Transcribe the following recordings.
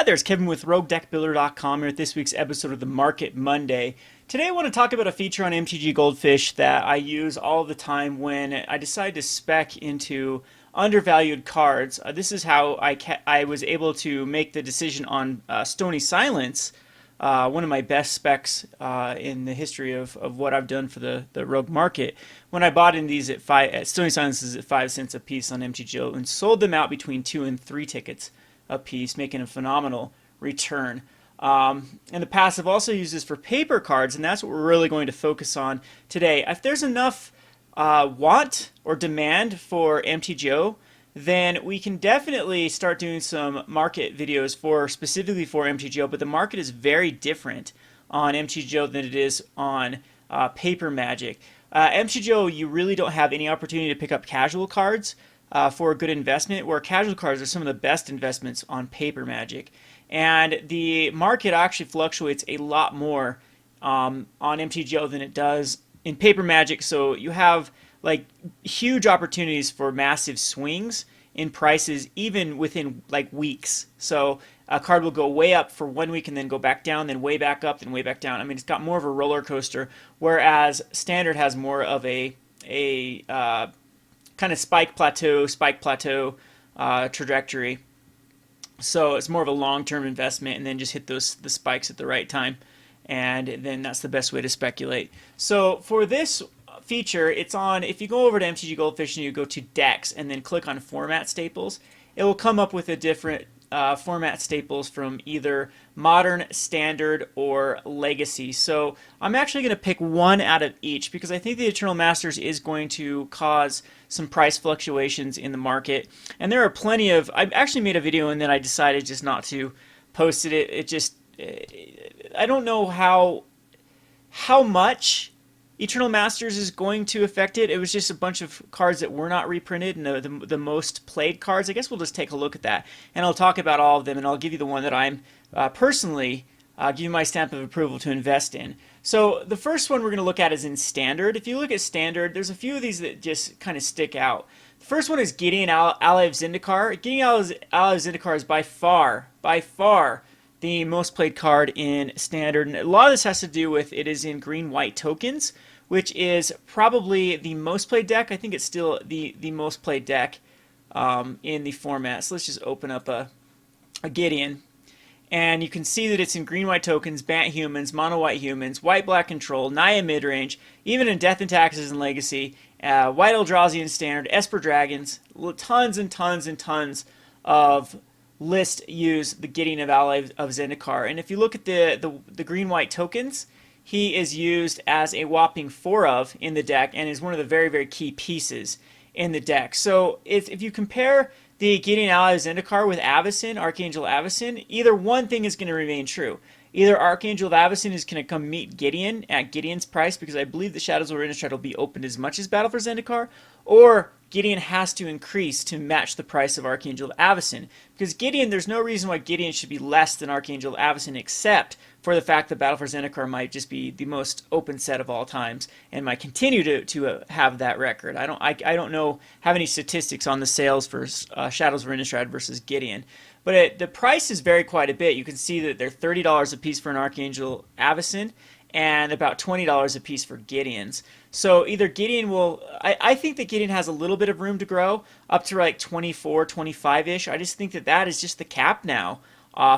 there, it's Kevin with RogueDeckBuilder.com here with this week's episode of the Market Monday. Today I want to talk about a feature on MTG Goldfish that I use all the time when I decide to spec into undervalued cards. This is how I was able to make the decision on Stony Silence, one of my best specs in the history of what I've done for the Rogue market. When I bought in these at Stony Silences at 5 cents a piece on MTG and sold them out between 2 and 3 tickets a piece, making a phenomenal return. In the past, I've also used this for paper cards, and that's what we're really going to focus on today. If there's enough want or demand for MTGO, then we can definitely start doing some market videos specifically for MTGO, but the market is very different on MTGO than it is on Paper Magic. MTGO, you really don't have any opportunity to pick up casual cards for a good investment, where casual cards are some of the best investments on Paper Magic. And the market actually fluctuates a lot more on MTGO than it does in Paper Magic, so you have like huge opportunities for massive swings in prices even within like weeks. So a card will go way up for 1 week and then go back down, then way back up, then way back down. I mean, it's got more of a roller coaster, whereas Standard has more of a kind of spike plateau trajectory. So it's more of a long-term investment, and then just hit the spikes at the right time, and then that's the best way to speculate. So for this feature, it's on, if you go over to MTG Goldfish and you go to decks and then click on format staples, it will come up with a different format staples from either modern, standard, or legacy. So I'm actually going to pick one out of each because I think the Eternal Masters is going to cause some price fluctuations in the market. And there are plenty of, I actually made a video and then I decided just not to post it. I don't know how much Eternal Masters is going to affect it. It was just a bunch of cards that were not reprinted, and the most played cards. I guess we'll just take a look at that, and I'll talk about all of them, and I'll give you the one that I'm personally give you my stamp of approval to invest in. So the first one we're going to look at is in Standard. If you look at Standard, there's a few of these that just kind of stick out. The first one is Gideon, Ally of Zendikar. Gideon, Ally of Zendikar is by far the most played card in Standard, and a lot of this has to do with it is in green-white tokens, which is probably the most played deck. I think it's still the most played deck in the format. So let's just open up a Gideon, and you can see that it's in green-white tokens, Bant humans, mono-white humans, white-black control, Naya midrange, even in Death and Taxes and Legacy, White Eldrazi in Standard, Esper Dragons, tons and tons and tons of list use the Gideon of Ally of Zendikar. And if you look at the green-white tokens, he is used as a whopping 4 of in the deck and is one of the very, very key pieces in the deck. So if you compare the Gideon Ally of Zendikar with Avacyn, Archangel Avacyn, either one thing is going to remain true. Either Archangel of Avacyn is going to come meet Gideon at Gideon's price, because I believe the Shadows over Innistrad will be opened as much as Battle for Zendikar, or Gideon has to increase to match the price of Archangel of Avacyn. Because Gideon, there's no reason why Gideon should be less than Archangel of Avacyn, except for the fact that Battle for Zendikar might just be the most open set of all times and might continue to have that record. I don't have any statistics on the sales for Shadows over Innistrad versus Gideon. But the price is vary quite a bit. You can see that they're $30 a piece for an Archangel Avacyn and about $20 a piece for Gideons. So either Gideon will, I think that Gideon has a little bit of room to grow up to like 24, 25-ish. I just think that is just the cap now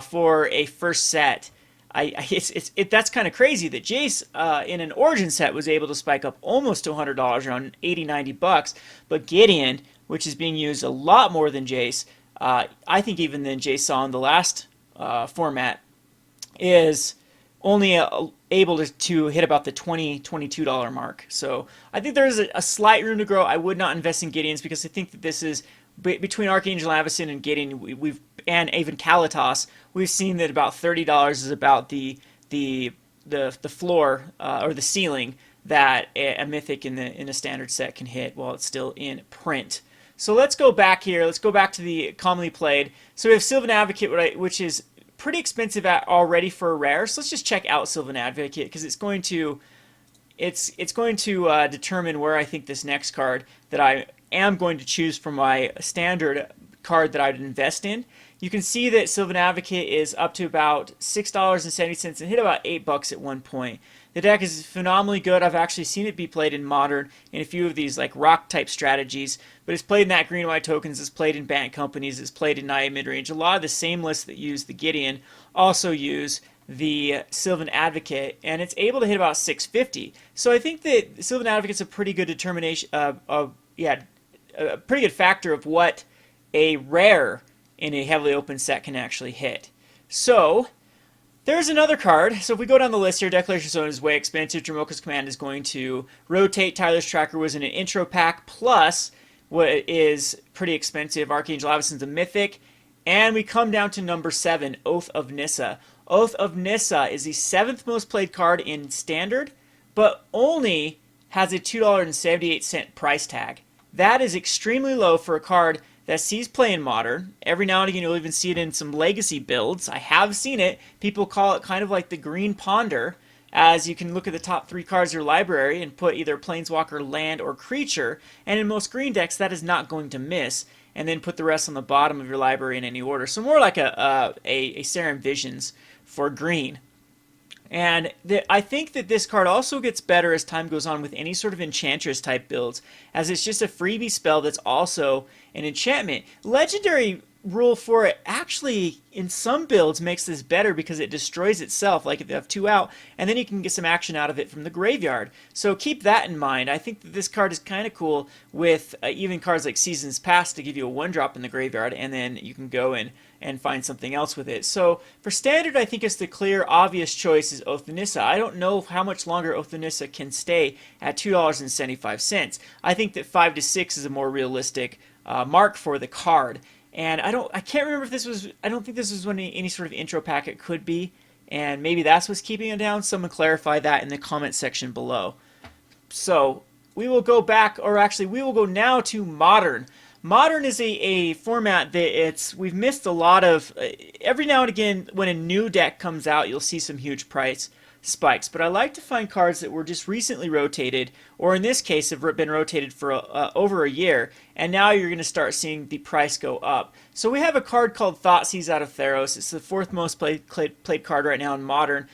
for a first set. That's kind of crazy that Jace in an Origin set was able to spike up almost to $100, around 80, 90 bucks. But Gideon, which is being used a lot more than Jace, I think even than Jace saw in the last format, is only able to hit about the $20, $22 mark. So I think there's a slight room to grow. I would not invest in Gideons because I think that this is between Archangel Avacyn and Gideon, and even Kalitas, we've seen that about $30 is about the floor or the ceiling that a mythic in a standard set can hit while it's still in print. So let's go back here. Let's go back to the commonly played. So we have Sylvan Advocate, which is pretty expensive already for a rare. So let's just check out Sylvan Advocate because it's going to determine where I think this next card that I am going to choose for my standard card that I'd invest in. You can see that Sylvan Advocate is up to about $6.70 and hit about $8 at one point. The deck is phenomenally good. I've actually seen it be played in Modern in a few of these like rock type strategies, but it's played in that green and white tokens, it's played in Bant Companies, it's played in Naya midrange. A lot of the same lists that use the Gideon also use the Sylvan Advocate, and it's able to hit about 650. So I think that Sylvan Advocate's a pretty good determination a pretty good factor of what a rare in a heavily open set can actually hit. So there's another card. So if we go down the list here, Declaration Zone is way expensive. Dromoka's Command is going to rotate. Tyler's Tracker was in an intro pack, plus what is pretty expensive. Archangel Avacyn's a mythic. And we come down to number 7, Oath of Nissa. Oath of Nissa is the 7th most played card in Standard, but only has a $2.78 price tag. That is extremely low for a card that sees play in Modern. Every now and again you'll even see it in some Legacy builds. I have seen it. People call it kind of like the Green Ponder, as you can look at the top 3 cards of your library and put either Planeswalker, land, or creature, and in most green decks that is not going to miss, and then put the rest on the bottom of your library in any order. So more like a Serum Visions for green. And I think that this card also gets better as time goes on with any sort of Enchantress type builds, as it's just a freebie spell that's also an enchantment. Legendary rule for it actually in some builds makes this better because it destroys itself, like if you have 2 out, and then you can get some action out of it from the graveyard. So keep that in mind. I think that this card is kind of cool with even cards like Seasons Past to give you a 1-drop in the graveyard, and then you can go and find something else with it. So for Standard, I think it's the clear, obvious choice is Oath of Nissa. I don't know how much longer Oath of Nissa can stay at $2.75. I think that 5 to 6 is a more realistic mark for the card. And I can't remember if this was, I don't think this was any sort of intro pack it could be, and maybe that's what's keeping it down. Someone clarify that in the comment section below. So we will go back, or actually we will go now to Modern. Modern is a format that we've missed a lot of. Every now and again when a new deck comes out, you'll see some huge price spikes, but I like to find cards that were just recently rotated, or in this case have been rotated for over a year, and now you're going to start seeing the price go up. So we have a card called Thoughtseize out of Theros. It's the 4th most played card right now in Modern,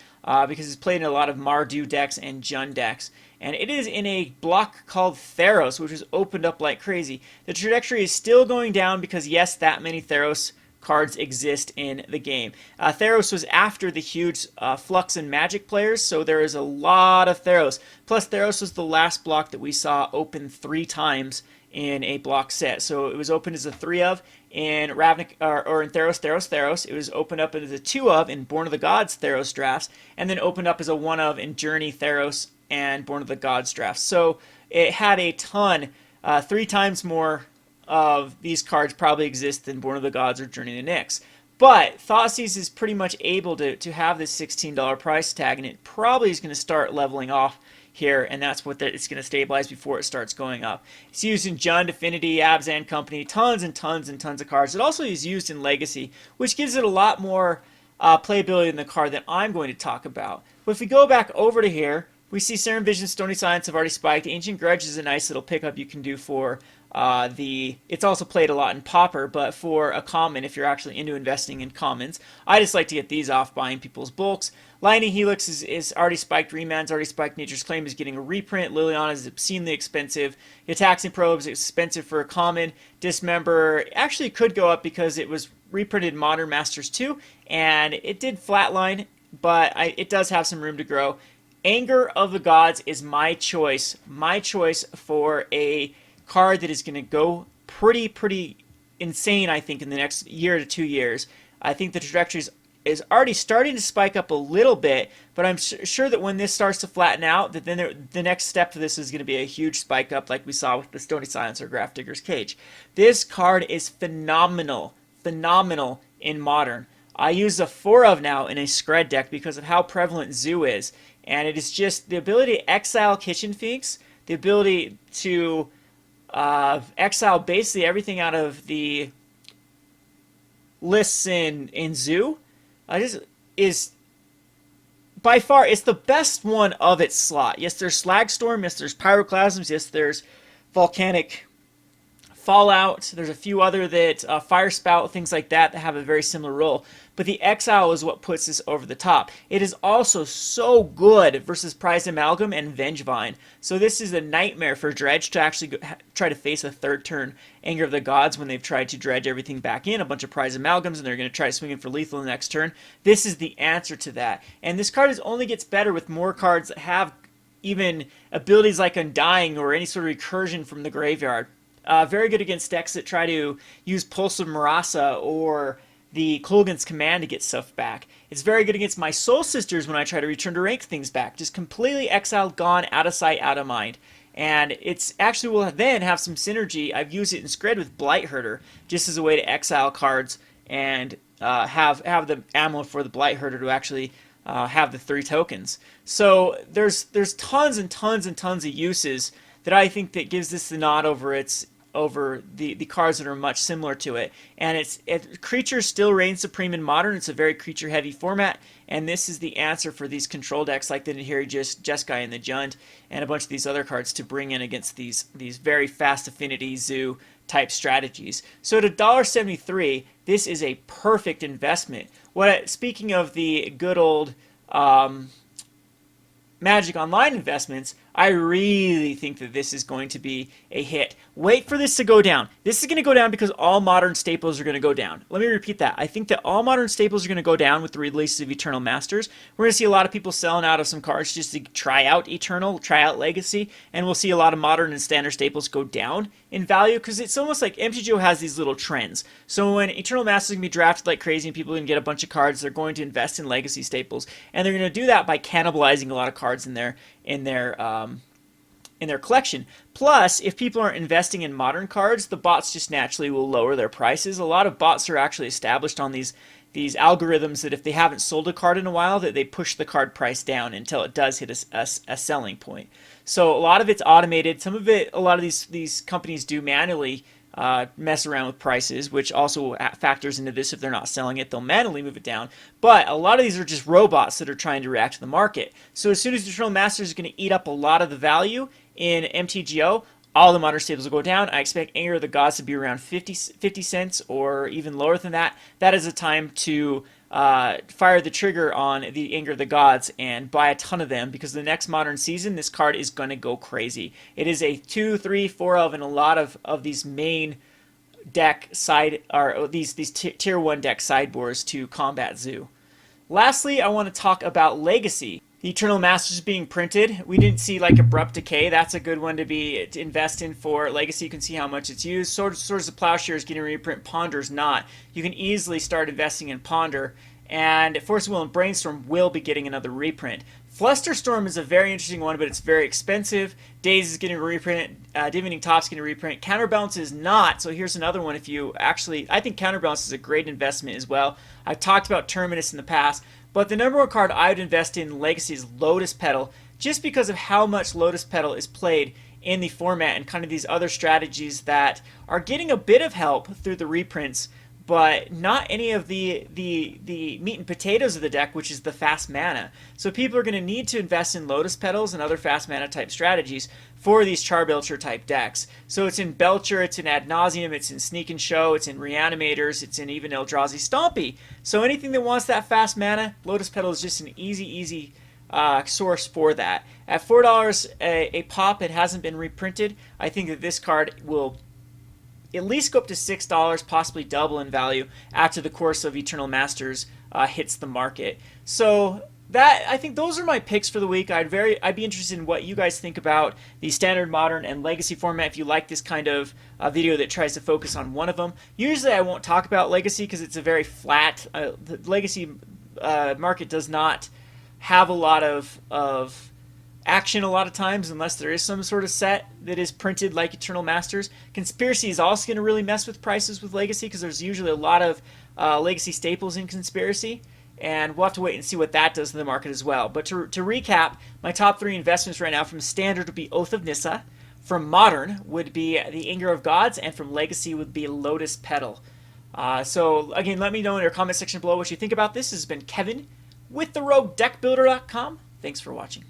because it's played in a lot of Mardu decks and Jund decks. And it is in a block called Theros, which is opened up like crazy. The trajectory is still going down because, yes, that many Theros cards exist in the game. Theros was after the huge Flux and Magic players, so there is a lot of Theros. Plus, Theros was the last block that we saw open 3 times in a block set. So it was opened as a 3 of in Ravnik, or in Theros. It was opened up as a 2 of in Born of the Gods Theros drafts, and then opened up as a 1 of in Journey Theros and Born of the Gods drafts. So it had a ton, 3 times more of these cards probably exist than Born of the Gods or Journey to Nyx. But Thoughtseize is pretty much able to have this $16 price tag, and it probably is going to start leveling off here, and that's what it's going to stabilize before it starts going up. It's used in Jund, Affinity, Abzan Company, tons and tons and tons of cards. It also is used in Legacy, which gives it a lot more playability in the card that I'm going to talk about. But if we go back over to here, we see Serum Vision, Stony Silence have already spiked. Ancient Grudge is a nice little pickup you can do for it's also played a lot in Pauper, but for a common, if you're actually into investing in commons, I just like to get these off buying people's bulks. Lightning Helix is already spiked, Reman's already spiked, Nature's Claim is getting a reprint, Liliana is obscenely expensive, Ataxing Probe is expensive for a common, Dismember actually could go up because it was reprinted Modern Masters 2, and it did flatline, but it does have some room to grow. Anger of the Gods is my choice for a card that is going to go pretty insane, I think, in the next year to 2 years. I think the trajectory is already starting to spike up a little bit, but I'm sure that when this starts to flatten out, that then the next step to this is going to be a huge spike up like we saw with the Stony Silence or Grafdigger's Cage. This card is phenomenal in Modern. I use a 4 of now in a Scred deck because of how prevalent Zoo is, and it is just the ability to exile Kitchen Finks, the ability to exile basically everything out of the lists in Zoo. Is by far, it's the best one of its slot. Yes, there's Slagstorm, yes, there's Pyroclasms, yes, there's Volcanic Fallout. There's a few other that Fire Spout, things like that have a very similar role. But the Exile is what puts this over the top. It is also so good versus Prized Amalgam and Vengevine. So this is a nightmare for Dredge to actually try to face a third turn Anger of the Gods when they've tried to dredge everything back in, a bunch of Prized Amalgams, and they're going to try swinging for lethal the next turn. This is the answer to that. And this card only gets better with more cards that have even abilities like Undying or any sort of recursion from the graveyard. Very good against decks that try to use Pulse of Marasa or the Kolgan's Command to get stuff back. It's very good against my Soul Sisters when I try to return to rank things back. Just completely exiled, gone, out of sight, out of mind. And it's actually will then have some synergy. I've used it in Scred with Blightherder just as a way to exile cards and have the ammo for the Blightherder to actually have the 3 tokens. So there's tons and tons and tons of uses that I think that gives this the nod over the cards that are much similar to it. And creatures still reign supreme in Modern. It's a very creature heavy format, and this is the answer for these control decks like the Nahiri Jeskai and the Jund and a bunch of these other cards to bring in against these very fast affinity zoo type strategies. So at $1.73, this is a perfect investment. Speaking of the good old Magic Online investments, I really think that this is going to be a hit. Wait for this to go down. This is going to go down because all modern staples are going to go down. Let me repeat that. I think that all modern staples are going to go down with the release of Eternal Masters. We're going to see a lot of people selling out of some cards just to try out Eternal, try out Legacy, and we'll see a lot of modern and standard staples go down in value because it's almost like MTGO has these little trends. So when Eternal Masters is going to be drafted like crazy and people are going to get a bunch of cards, they're going to invest in Legacy staples, and they're going to do that by cannibalizing a lot of cards in their collection. Plus, if people aren't investing in modern cards, the bots just naturally will lower their prices. A lot of bots are actually established on these algorithms that if they haven't sold a card in a while, that they push the card price down until it does hit a selling point. So a lot of it's automated. Some of it, a lot of these companies do manually mess around with prices, which also factors into this. If they're not selling it, they'll manually move it down. But a lot of these are just robots that are trying to react to the market. So as soon as Eternal Masters is going to eat up a lot of the value in MTGO, all the modern staples will go down. I expect Anger of the Gods to be around 50 cents or even lower than that. That is a time to fire the trigger on the Anger of the Gods and buy a ton of them, because the next modern season, this card is going to go crazy. It is a 2, 3, 4 of, and a lot of these main deck side, or these tier 1 deck sideboards to combat Zoo. Lastly, I want to talk about Legacy. The Eternal Masters being printed. We didn't see like Abrupt Decay. That's a good one to invest in for Legacy. You can see how much it's used. Swords of Plowshare is getting a reprint. Ponder's not. You can easily start investing in Ponder. And Force of Will and Brainstorm will be getting another reprint. Flusterstorm is a very interesting one, but it's very expensive. Daze is getting a reprint. Divining Top's getting a reprint. Counterbalance is not. So here's another one. If you actually, I think Counterbalance is a great investment as well. I've talked about Terminus in the past. But the number one card I would invest in Legacy is Lotus Petal, just because of how much Lotus Petal is played in the format and kind of these other strategies that are getting a bit of help through the reprints, but not any of the meat and potatoes of the deck, which is the fast mana. So people are going to need to invest in Lotus Petals and other fast mana type strategies for these Charbelcher type decks. So it's in Belcher, it's in Ad Nauseam, it's in Sneak and Show, it's in Reanimators, it's in even Eldrazi Stompy. So anything that wants that fast mana, Lotus Petal is just an easy source for that. At $4 a pop, it hasn't been reprinted. I think that this card will at least go up to $6, possibly double in value after the course of Eternal Masters hits the market. So I think those are my picks for the week. I'd be interested in what you guys think about the standard, modern, and legacy format. If you like this kind of video that tries to focus on one of them, usually I won't talk about legacy because it's a very flat. The legacy market does not have a lot of action a lot of times unless there is some sort of set that is printed like Eternal Masters. Conspiracy is also going to really mess with prices with Legacy because there's usually a lot of Legacy staples in Conspiracy, and we'll have to wait and see what that does to the market as well. But to recap, my top 3 investments right now from Standard would be Oath of Nissa, from Modern would be the Anger of Gods, and from Legacy would be Lotus Petal. So again, let me know in your comment section below what you think about this. This has been Kevin with TheRogueDeckBuilder.com. Thanks for watching.